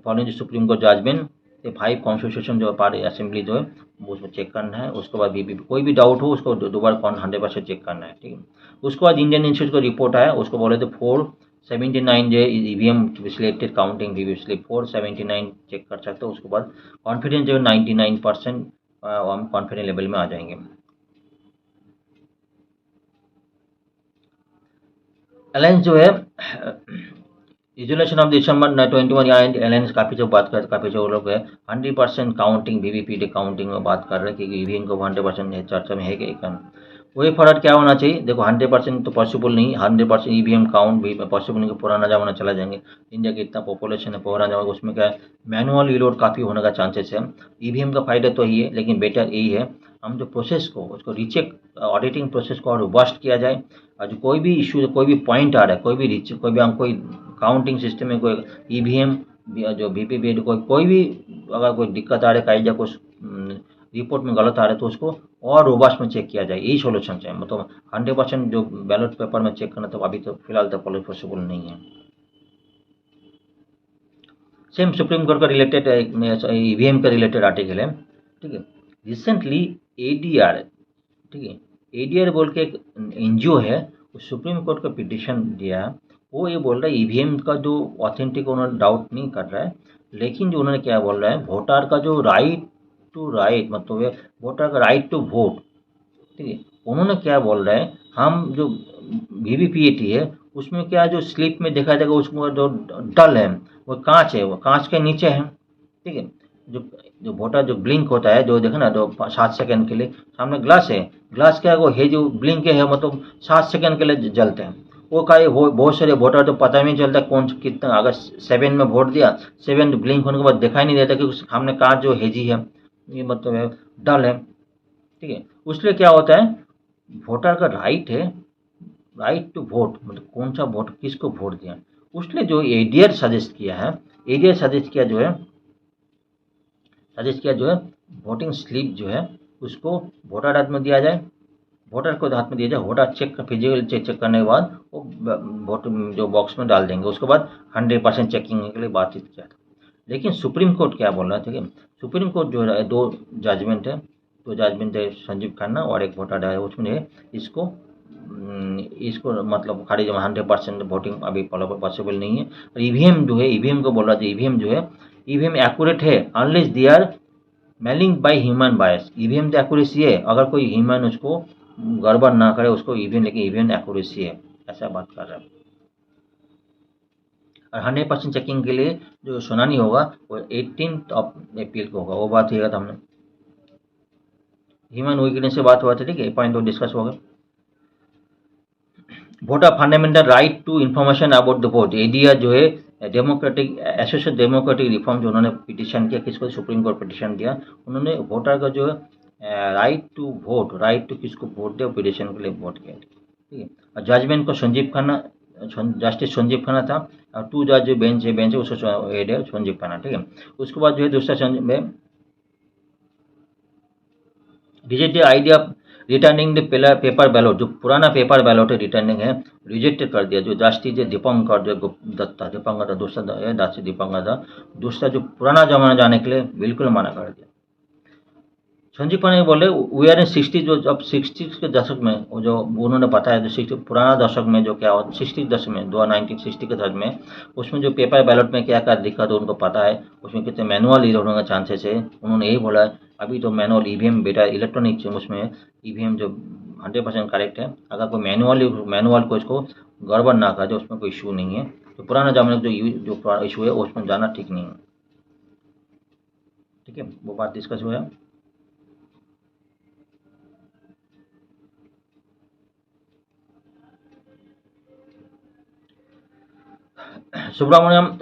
फॉलोइंग सुप्रीम कोर्ट जजमेंट, ये 5 कॉन्स्टिट्यूशन जो पार्टी असेंबली जो है वो उसमें चेक करना है। उसके बाद भी कोई भी डाउट हो उसको दोबारा 100% चेक करना है, ठीक है। उसके बाद इंडियन इंस्टीट्यूट का रिपोर्ट आया, उसको बोले थे 479 जो ईवीएम सिलेक्टेड काउंटिंग वीवी स्लिप 479 चेक कर सकते हो। उसके बाद कॉन्फिडेंस जो है 99% हम कॉन्फिडेंस लेवल में आ जाएंगे। अलायंस जो है रिजोल्यूशन ऑफ दिसंबर 21 यहाँ अलायंस काफ़ी जो बात कर काफ़ी जो लोग है 100% काउंटिंग वीवीपीटी काउंटिंग में बात कर रहे हैं कि ईवीएम को 100% चर्चा में है कि वही फर्क क्या होना चाहिए। देखो 100% तो पॉसिबल नहीं, 100% ईवीएम काउंट भी पॉसिबल नहीं, पुराना जमाना चला जाएंगे। इंडिया की इतना पॉपुलेशन है, पुराना जमाना उसमें क्या मैनुअल रीलोड काफ़ी होने का चांसेस है। ईवीएम का फायदा तो ही है, लेकिन बेटर यही है हम जो प्रोसेस को उसको रीचेक ऑडिटिंग प्रोसेस को और रोबस्ट किया जाए, और जो कोई भी इशू कोई भी पॉइंट आ रहा है, कोई भी कोई काउंटिंग सिस्टम में कोई ईवीएम जो वीवीपीटी कोई भी अगर कोई दिक्कत आ रहा है, कहीं या कुछ रिपोर्ट में गलत आ रहा है तो उसको और रोबस्ट में चेक किया जाए, यही सोल्यूशन चाहिए। मतलब 100% जो बैलेट पेपर में चेक करना तो अभी तो फिलहाल तो पॉसिबल नहीं है। सेम सुप्रीम कोर्ट का रिलेटेड ईवीएम का रिलेटेड आर्टिकल है, ठीक है। रिसेंटली ADR, ठीक है, ADR बोल के एक NGO है, सुप्रीम कोर्ट का पिटिशन दिया, वो ये बोल रहा है ईवीएम का जो ऑथेंटिक उन्होंने डाउट नहीं कर रहा है, लेकिन जो उन्होंने क्या बोल रहा है वोटर का जो राइट टू राइट मतलब वोटर का राइट टू वोट, ठीक है, उन्होंने क्या बोल रहे हैं हम जो वीवीपीएटी है उसमें क्या जो स्लिप में देखा जाएगा उसमें जो डल है वो कांच है, वो कांच के नीचे है, ठीक है। जो जो वोटर जो ब्लिंक होता है जो देखो ना जो 7 सेकंड के लिए सामने ग्लास है, ग्लास क्या है वो है जो ब्लिंक है मतलब 7 सेकंड के लिए जलते हैं। वो का बहुत सारे वोटर तो पता भी नहीं चलता कौन कितना, अगर 7 में वोट दिया 7 ब्लिंक होने के बाद दिखाई नहीं देता कि सामने कांच जो हेजी है, ये मतलब है डल है, ठीक है। उसलिए क्या होता है वोटर का राइट है, राइट टू वोट मतलब कौन सा वोट किसको वोट दिया, उसने जो एडीआर सजेस्ट किया है, एडीआर सजेस्ट किया जो है वोटिंग स्लिप जो है उसको वोटर हाथ में दिया जाए, वोटर को हाथ में दिया जाए, वोटर चेक फिजिकल चेक करने के बाद वो वोट जो बॉक्स में डाल देंगे, उसके बाद 100% चेकिंग के लिए बातचीत किया था। लेकिन सुप्रीम कोर्ट क्या बोल रहा है, ठीक है, सुप्रीम कोर्ट जो है 2 जजमेंट है, 2 जजमेंट है संजीव खन्ना और एक वोटर है उसमें इसको इसको मतलब खारिज 100% वोटिंग अभी पॉसिबल नहीं है। और ईवीएम जो है, ईवीएम को बोल रहा था, ईवीएम जो है, ईवीएम एक्यूरेट है unless they are mailing by human bias. EVM तो एक्यूरेसी है, अगर कोई ह्यूमन उसको गड़बड़ ना करे उसको ईवीएम, लेकिन ईवीएम एक्यूरेसी है, ऐसा बात कर रहा है। और 100% चेकिंग के लिए जो सुनानी होगा वो 18 अप्रैल को होगा, वो बात किया था हमने। ह्यूमन वीकनेस से बात हुआ था, ठीक है, पॉइंट और डिस्कस होगा। Vote of fundamental right to information about the vote, ADR जो है डेमोक्रेटिक एसोसिएट डेमोक्रेटिक रिफॉर्म जो उन्होंने पिटीशन किया, किसको, सुप्रीम कोर्ट पिटीशन दिया, उन्होंने वोटर का जो right to vote, right to किसको वोट दिया, पिटीशन के लिए वोट किया, ठीक है। और जजमेंट को संजीव खन्ना, जस्टिस संजीव खन्ना था, और 2 जज जो बेंच है उसको हेड है संजीव खन्ना, ठीक है। उसके बाद जो है दूसरा Sanjeev reject the idea of returning the paper ballot, जो पुराना पेपर बैलेट है रिटर्निंग है, रिजेक्ट कर दिया। जो जस्टिस दीपंकर जो दत्ता, दीपंकर दूसरा है, दासी दीपंकर था, दूसरा जो पुराना जमाना जाने के लिए बिल्कुल मना कर दिया। संजीव खन्ना बोले वी आर इन 60, जो अब 60 के दशक में वो जो उन्होंने बताया, जो 60 पुराना दशक में जो क्या हुआ 60 दशक में 1960 के दशक में, उसमें जो पेपर बैलेट में क्या क्या दिक्कत है उनको पता है, उसमें कितने मैनुअल एरर होने का चांसेस है। उन्होंने यही बोला अभी तो मैनुअल ईवीएम बेटा इलेक्ट्रॉनिक उसमें ईवीएम जो 100% करेक्ट है, अगर कोई मैनुअल को इसको गड़बड़ ना कर, जो उसमें कोई इशू नहीं है। तो पुराना जमाने का जो इशू है उसमें जाना ठीक नहीं है, ठीक है, वो बात डिस्कस हुआ है। सुब्रमण्यम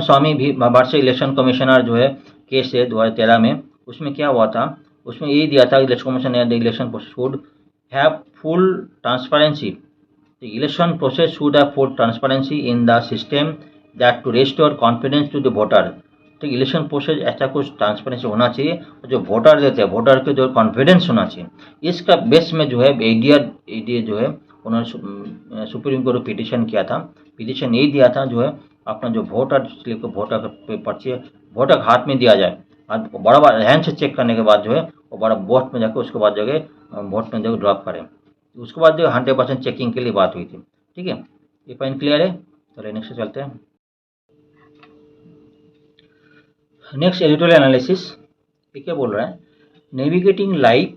स्वामी भी भारतीय इलेक्शन कमिश्नर जो है केस है 2013 में, उसमें क्या हुआ था, उसमें यही दिया था election commission and election process should have full transparency, the election process should have full transparency in the system that to restore confidence to the voter. तो इलेक्शन प्रोसेस ऐसा कुछ ट्रांसपेरेंसी होना चाहिए, और जो वोटर देते हैं वोटर के जो कॉन्फिडेंस होना चाहिए, इसका बेस में जो है एडीआर जो है उन्होंने सुप्रीम कोर्ट को पिटीशन किया था। पिटीशन यही दिया था जो है अपना जो वोटर स्लिप को वोटर का पर्ची वोटर हाथ में दिया जाए, बड़ा बड़ा हैंड से चेक करने के बाद जो है वो बड़ा वोट में जाकर उसके बाद जो है वोट में जो ड्रॉप करें, उसके बाद जो 100% चेकिंग के लिए बात हुई थी, ठीक है। ये पॉइंट क्लियर है, चलिए नेक्स्ट चलते हैं। नेक्स्ट एडिटोरियल एनालिसिस, ये क्या बोल रहा है, navigating life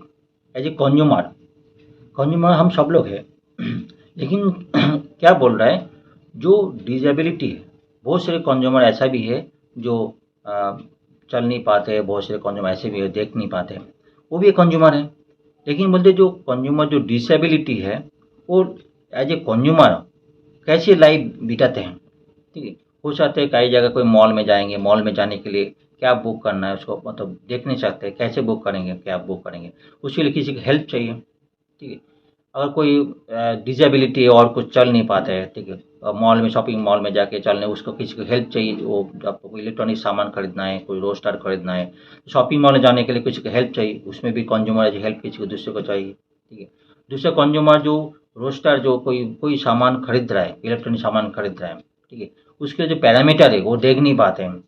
as a consumer हम सब लोग हैं, लेकिन क्या बोल रहा है, जो डिजेबिलिटी है, बहुत सारे कंज्यूमर ऐसा भी है जो चल नहीं पाते, बहुत सारे कंज्यूमर ऐसे भी है देख नहीं पाते, वो भी एक कंज्यूमर है। लेकिन बोलते जो कंज्यूमर जो डिसेबिलिटी है वो एज ए कंज्यूमर कैसे लाइफ बिताते हैं, ठीक है। हो सकते हैं कई जगह कोई मॉल में जाएंगे, मॉल में जाने के लिए कैब बुक करना है, उसको मतलब देख नहीं सकते, कैसे बुक करेंगे, कैब बुक करेंगे, उसके लिए किसी की हेल्प चाहिए, ठीक है। अगर कोई डिसेबिलिटी है और कुछ चल नहीं पाता है, ठीक है, मॉल में शॉपिंग मॉल में जाके चलने, उसको किसी को हेल्प चाहिए, वो आपको कोई इलेक्ट्रॉनिक सामान खरीदना है, कोई रोस्टर खरीदना है, शॉपिंग मॉल में जाने के लिए किसी को हेल्प चाहिए, उसमें भी कंज्यूमर हेल्प किसी को दूसरे को चाहिए, ठीक है। दूसरे कंज्यूमर जो रोस्टर जो कोई सामान खरीद रहा है, इलेक्ट्रॉनिक सामान खरीद रहा है, ठीक है, उसके जो पैरामीटर है वो देख नहीं पाते हैं,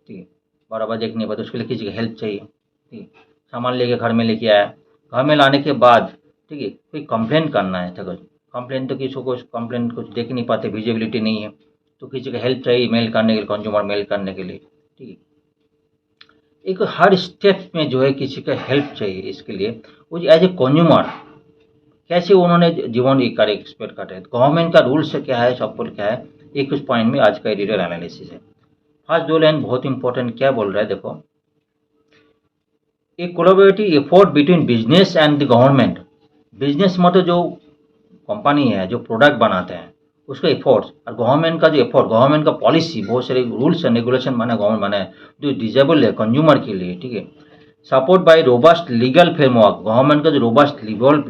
ठीक है, बराबर देख नहीं पाते, उसके लिए किसी की हेल्प चाहिए, ठीक है। सामान लेके घर में लेके आया, घर में लाने के बाद, ठीक है, कोई कंप्लेन करना है, देखो कंप्लेन तो किसी को कंप्लेन कुछ देख नहीं पाते, विजिबिलिटी नहीं है, तो किसी को हेल्प चाहिए मेल करने के लिए, कंज्यूमर मेल करने के लिए, ठीक है। एक हर स्टेप में जो है किसी का हेल्प चाहिए, इसके लिए वो एज ए कंज्यूमर कैसे उन्होंने जीवन कार्य एक्सपेक्ट कर रहे हैं, गवर्नमेंट का रूल्स क्या है, सब कुछ क्या है, एक कुछ पॉइंट में आज का डिटेल एनालिसिस है। फर्स्ट 2 लाइन बहुत इंपॉर्टेंट, क्या बोल रहा है देखो, a collaborative effort between business and the government, business मतलब जो कंपनी है जो प्रोडक्ट बनाते हैं उसका एफर्ट्स, और गवर्नमेंट का जो एफर्ट, गवर्नमेंट का पॉलिसी, बहुत सारे रूल्स एंड रेगुलेशन बना गवर्नमेंट बनाए जो डिजेबल है कंज्यूमर के लिए, ठीक है। Support bye robust legal framework, government का जो रोबस्ट लीगल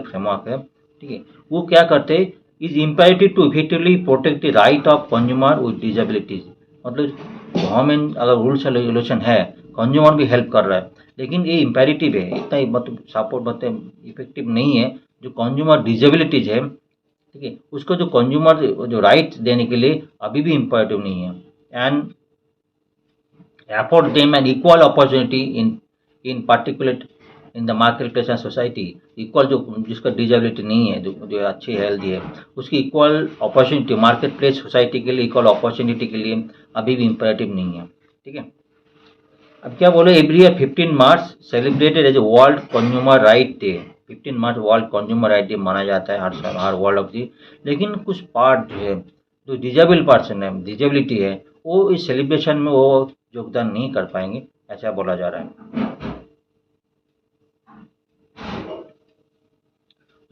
फ्रेमवर्क है, ठीक है, वो क्या करते हैं, is imperative to effectively protect the right of consumer with disabilities, मतलब गवर्नमेंट अगर रूल्स एंड रेगुलेशन है, कंज्यूमर भी हेल्प कर रहा है, लेकिन ये इम्पेरेटिव है, इतना ही मतलब सपोर्ट मतलब इफेक्टिव नहीं है, जो कंज्यूमर डिजेबिलिटीज है, ठीक है, उसको जो कंज्यूमर जो राइट देने के लिए अभी भी इम्पेरेटिव नहीं है, and afford them an equal opportunity in particular in the market place and society, equal जो जिसका डिजेबिलिटी नहीं है, जो अच्छी हेल्दी है, उसकी equal opportunity market place society के लिए इक्वल अपॉर्चुनिटी के लिए अभी भी इम्परेटिव नहीं है। ठीक है, अब क्या बोले, every year 15 March celebrated as world consumer right day. 15 March world consumer right day माना जाता है हर साल, हर वर्ल्ड ऑफ दी। लेकिन कुछ पार्ट जो है, जो डिजेबल पर्सन है, डिजेबिलिटी है, वो इस सेलिब्रेशन में वो योगदान नहीं कर पाएंगे, ऐसा बोला जा रहा है।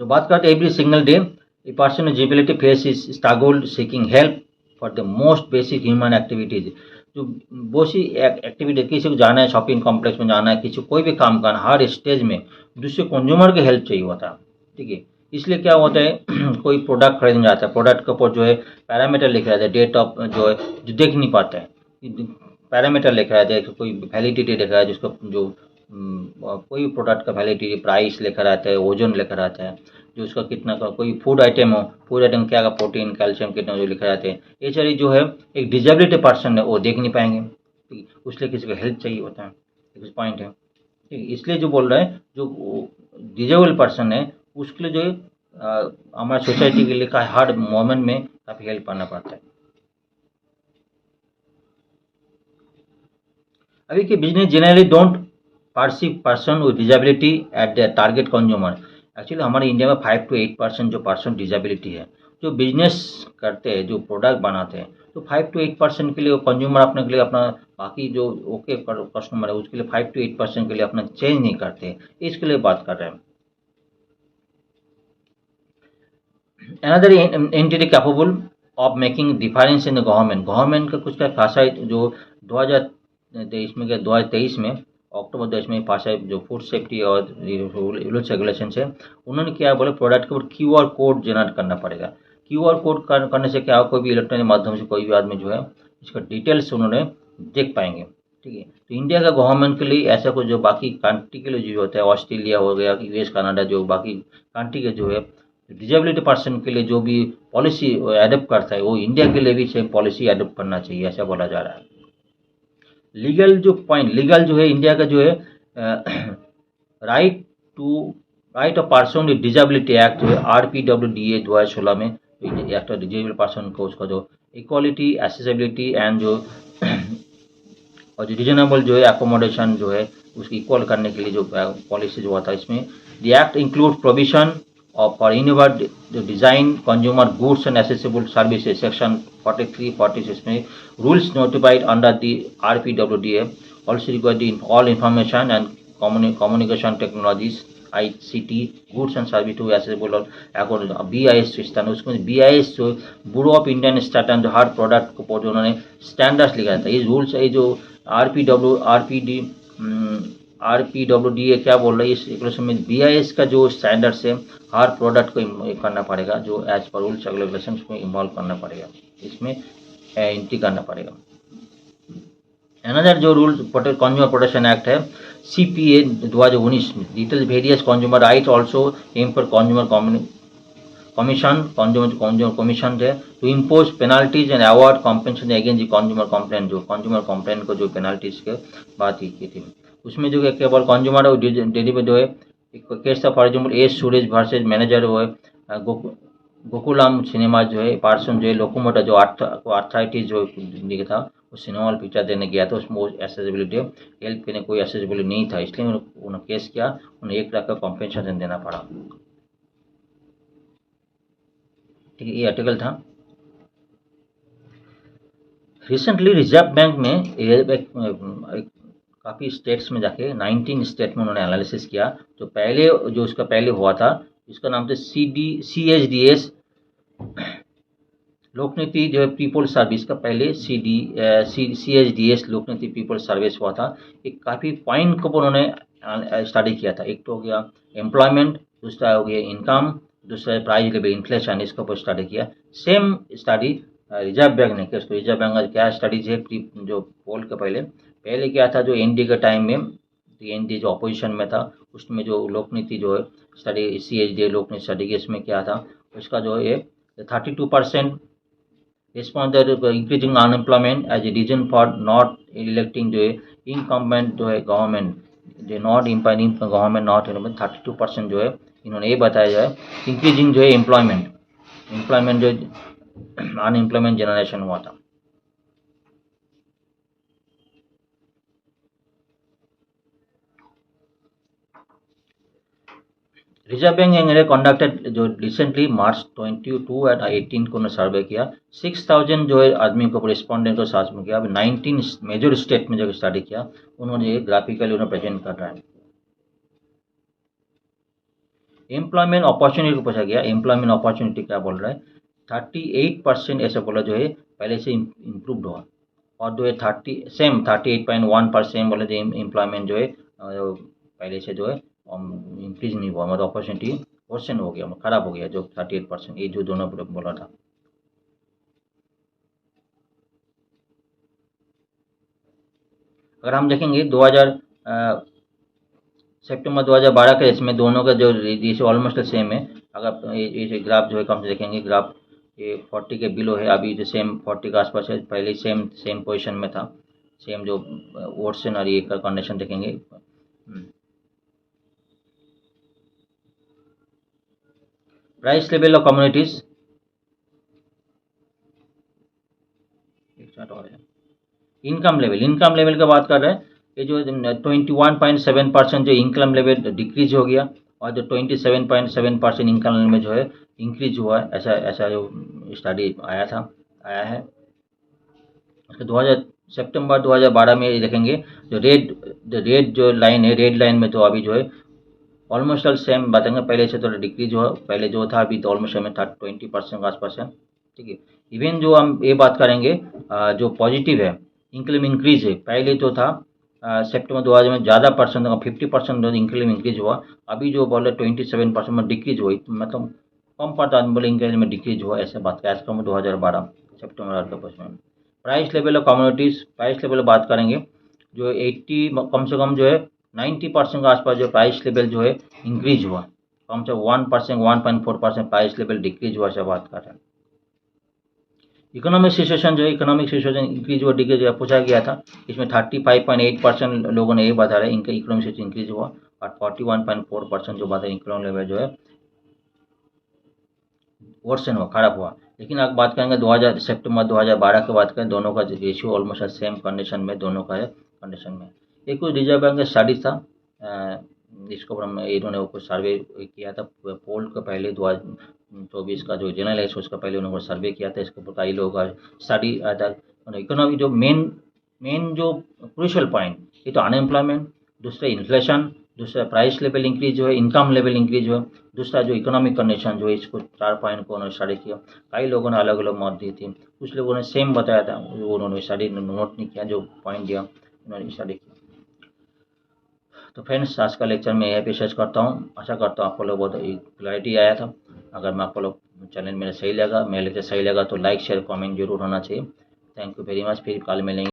तो बात करते every single day a person with disability face is struggle seeking help for the most basic human activities. जो बहुत सी एक्टिविटी, किसी को जाना है शॉपिंग कॉम्प्लेक्स में जाना है, किसी को कोई भी काम करना, हर स्टेज में दूसरे कंज्यूमर की हेल्प चाहिए होता है। ठीक है, इसलिए क्या होता है कोई प्रोडक्ट खरीदने जाता है, प्रोडक्ट के ऊपर जो है पैरामीटर लिखा रहता है, डेट ऑफ जो है, जो देख नहीं पाता है, पैरामीटर लिखा रहता है, कोई वैलिडिटी लिखा है, जिसको जो कोई प्रोडक्ट का वैलिडिटी, प्राइस लिखा रहता है, वजन लिखा रहता है, जो उसका कितना का, कोई फूड आइटम हो, फूड आइटम क्या का प्रोटीन कैल्शियम कितना जो लिखा रहता है, ये सारी जो है एक डिजेबिलिटी पर्सन है वो देख नहीं पाएंगे। ठीक है, उसलिए किसी को हेल्प चाहिए होता है, एक पॉइंट है। ठीक है, इसलिए जो बोल रहे हैं जो डिजेबल पर्सन है उसके लिए जो है हमारे सोसाइटी के लिए का हर मोमेंट में काफ़ी हेल्प करना पड़ता है। अभी के business generally don't perceive person with disability at the target consumer. Actually हमारे इंडिया में 5 to 8% जो पर्सन डिजेबिलिटी है, जो बिजनेस करते हैं, जो प्रोडक्ट बनाते हैं, तो 5 to 8% के लिए कंज्यूमर अपने के लिए अपना, बाकी जो ओके कस्टमर है उसके लिए 5 to 8% के लिए अपना चेंज नहीं करते, इसके लिए बात कर रहे हैं। Another entity capable of making difference in the government का कुछ का खासा जो 2023 में, 2023 में अक्टूबर 2023 में पास है, जो फूड सेफ्टी और रूल्स रेगुलेशन है, उन्होंने क्या बोले, प्रोडक्ट के ऊपर QR कोड जनरेट करना पड़ेगा। QR कोड करने से क्या हो, कोई भी इलेक्ट्रॉनिक माध्यम से कोई भी आदमी जो है इसका डिटेल्स उन्होंने देख पाएंगे। ठीक है, तो इंडिया का गवर्नमेंट के लिए ऐसा कुछ जो बाकी कंट्री के लिए जो होता है, ऑस्ट्रेलिया हो गया, US कनाडा, जो बाकी कंट्री के जो है डिजेबिलिटी पर्सन के लिए जो भी पॉलिसी एडप्ट करता है, वो इंडिया के लिए भी सेम पॉलिसी एडप्ट करना चाहिए, ऐसा बोला जा रहा है। लीगल जो पॉइंट, लीगल जो है इंडिया का जो है right of person with disability act जो है RPWDA 2016 में एक्ट ऑफ डिजेबल पर्सन को उसका जो इक्वालिटी, एसेसिबिलिटी एंड जो और जो रीजनेबल जो है एकोमोडेशन जो है उसकी इक्वल करने के लिए जो पॉलिसी जो हुआ था, इसमें the act include provision of for innovative design consumer goods and accessible services section 43-46 में rules notified under the RPWDA also require all information and communication technologies ICT goods and service to accessible according to BIS system, उसमें BIS जो bureau of Indian standard जो हर product को जो उन्होंने standards लिखा था, ये रूल्स, ये जो RPWDA क्या बोल रहा है, इस रेगुलेशन में BIS का जो स्टैंडर्ड्स है हर प्रोडक्ट को करना पड़ेगा, जो एज पर रूल्स रेगुलेशन में इन्वॉल्व करना पड़ेगा, इसमें एंट्री करना पड़ेगा। अनदर जो रूल कंज्यूमर प्रोटेक्शन एक्ट है CPA 2019 detail various consumer right also एम पर कंज्यूमर कमीशन, कंज्यूमर कमीशन है to impose penalties and award compensation against the consumer complaint, जो कंज्यूमर कंप्लेंट को जो पेनाल्टीज के बात की थी, उसमें जो केवल कंज्यूमर डिलीवर जो है केस था, for example S Suresh versus manager वो है गोकुलम सिनेमा जो है पर्सन जो है लोकोमोटर जो अथॉरिटीज जो लिखा था, वो सिनेमा हॉल पिक्चर देने गया था, उसमें एसेसिबिलिटी हेल्प के लिए कोई एसेसिबिलिटी नहीं था, इसलिए उन्होंने केस किया, उन्हें 1 लाख का कॉम्पेंसेशन देना पड़ा। ठीक है, ये आर्टिकल था। रिसेंटली रिजर्व बैंक में काफ़ी स्टेट्स में जाके 19 स्टेट में उन्होंने एनालिसिस किया, जो पहले जो उसका पहले हुआ था, इसका नाम था CHDS लोकनीति जो है पीपल सर्विस का पहले CHDS लोकनीति पीपल सर्विस हुआ था। एक काफ़ी पॉइंट को उन्होंने स्टडी किया था, एक तो हो गया एम्प्लॉयमेंट, दूसरा हो गया इनकम, दूसरा प्राइस लेवल इन्फ्लेशन, इसके ऊपर स्टडी किया। सेम स्टडी रिजर्व बैंक ने किया। रिजर्व बैंक का क्या स्टडीज है जो पोल के पहले क्या था, जो NDA के टाइम में NDA जो अपोजिशन में था उसमें जो लोकनीति जो है स्टडी CHDS लोकनीति स्टडी की, इसमें क्या था, उसका जो है 32% respond increasing unemployment as a reason for not electing जो है इनकम्बेंट जो है गवर्नमेंट जो नॉट इम्पायरिंग गवर्नमेंट नॉट 32% जो है इन्होंने ये बताया जो है इंक्रीजिंग जो है एम्प्लॉयमेंट जो अनएम्प्लॉयमेंट जनरेशन हुआ था। रिजर्व बैंक ने कंडक्टेड जो रिसेंटली मार्च 22 एंड 18 को उन्होंने सर्वे किया, 6000 जो है आदमी को रिस्पॉन्डेंट को सर्वे किया। अभी 19 मेजर स्टेट में जो स्टडी किया उन्होंने ये ग्राफिकली उन्हें प्रेजेंट कर रहा है। एम्प्लॉयमेंट अपॉर्चुनिटी को पूछा गया, एम्प्लॉयमेंट अपॉर्चुनिटी क्या बोल रहा है, 38% ऐसे बोला जो है पहले से इम्प्रूव्ड हुआ, और जो है 38.1% बोले जो एम्प्लॉयमेंट जो है पहले से जो है इंक्रीज नहीं हुआ, मतलब अपॉर्चुनिटी वर्सन हो गया, खराब हो गया जो 38%, ये जो दोनों बोला था। अगर हम देखेंगे 2000 सितंबर 2012 के इसमें दोनों का जो रेशियो ऑलमोस्ट सेम है। अगर ये ग्राफ जो है कम से देखेंगे, ग्राफ ये 40 के बिलो है, अभी जो सेम 40 के आसपास है, पहले सेम पोजीशन में था, सेम जो वर्सन और ये का कंडीशन देखेंगे। Price level of communities, income level का बात कर रहे हैं। ये जो 21.7% जो इनकम लेवल डिक्रीज हो गया, और जो 27.7% इनकम लेवल में जो है इंक्रीज हुआ है, ऐसा जो स्टडी आया है। उसके 2000 सितंबर 2012 में ये देखेंगे, जो रेड जो लाइन है, रेड लाइन में तो अभी जो है ऑलमोस्ट ऑल सेम बताएंगे, पहले से थोड़ा डिक्रीज हुआ, पहले जो था अभी तो ऑलमोस्ट सेम 20% के आसपास है, ठीक है। इवन जो हम ये बात करेंगे जो पॉजिटिव है, इनकम इंक्रीज है, पहले तो था सितंबर 2000 में ज़्यादा परसेंट 50% इनकम इंक्रीज हुआ, अभी जो बोले 27% में डिक्रीज हुई, मतलब कम पड़ता बोले इनकम में डिक्रीज हुआ, ऐसे बात कैश कम 2012 सितंबर में। Price level of communities, price level बात करेंगे, जो 80 कम से कम जो है 90% के आसपास जो प्राइस लेवल जो है इंक्रीज हुआ, कम से 1%, 1.4% प्राइस लेवल डिक्रीज हुआ, से बात कर रहे हैं। इकोनॉमिक सिचुएशन जो है, इकोनॉमिक सिचुएशन इंक्रीज हुआ डिक्रीज हुआ पूछा गया था, इसमें 35.8% लोगों ने ये बता रहे इनका इकोनॉमिक सिचुएशन इंक्रीज हुआ, और 41.4% जो बात है इकोनॉमिक लेवल जो है वर्सन हुआ, खराब हुआ। लेकिन आप बात करेंगे 2000 सितंबर 2012 की बात करें, दोनों का रेशियो ऑलमोस्ट सेम कंडीशन में, दोनों का है कंडीशन में। एक कुछ रिजर्व बैंक का स्टडी था, जिसको हम इन्होंने कुछ सर्वे किया था, पोल का पहले 2024 का जो जनरल है उसका पहले उन्होंने सर्वे किया था, इसके ऊपर कई लोगों का स्टडी आया था। इकोनॉमी जो मेन जो क्रूशियल पॉइंट, ये तो अनएम्प्लॉयमेंट, दूसरा इन्फ्लेशन, दूसरा प्राइस लेवल इंक्रीज हुआ, इनकम लेवल इंक्रीज हुआ, दूसरा जो इकोनॉमिक कंडीशन जो है, इसको 4 पॉइंट को उन्होंने स्टडी किया। कई लोगों ने अलग अलग मत दी थी, कुछ लोगों ने सेम बताया था, वो उन्होंने स्टडी नोट नहीं किया, जो पॉइंट दिया उन्होंने स्टडी किया। तो फ्रेंड्स, आज का लेक्चर में यह पेश करता हूँ, आशा करता हूँ आपको लोग बहुत क्लैरिटी आया था। अगर मैं आपको लोग चैनल मेरा सही लगा, मेरा लेक्चर सही लगा, तो लाइक शेयर कमेंट जरूर होना चाहिए। थैंक यू वेरी मच, फिर कल मिलेंगे।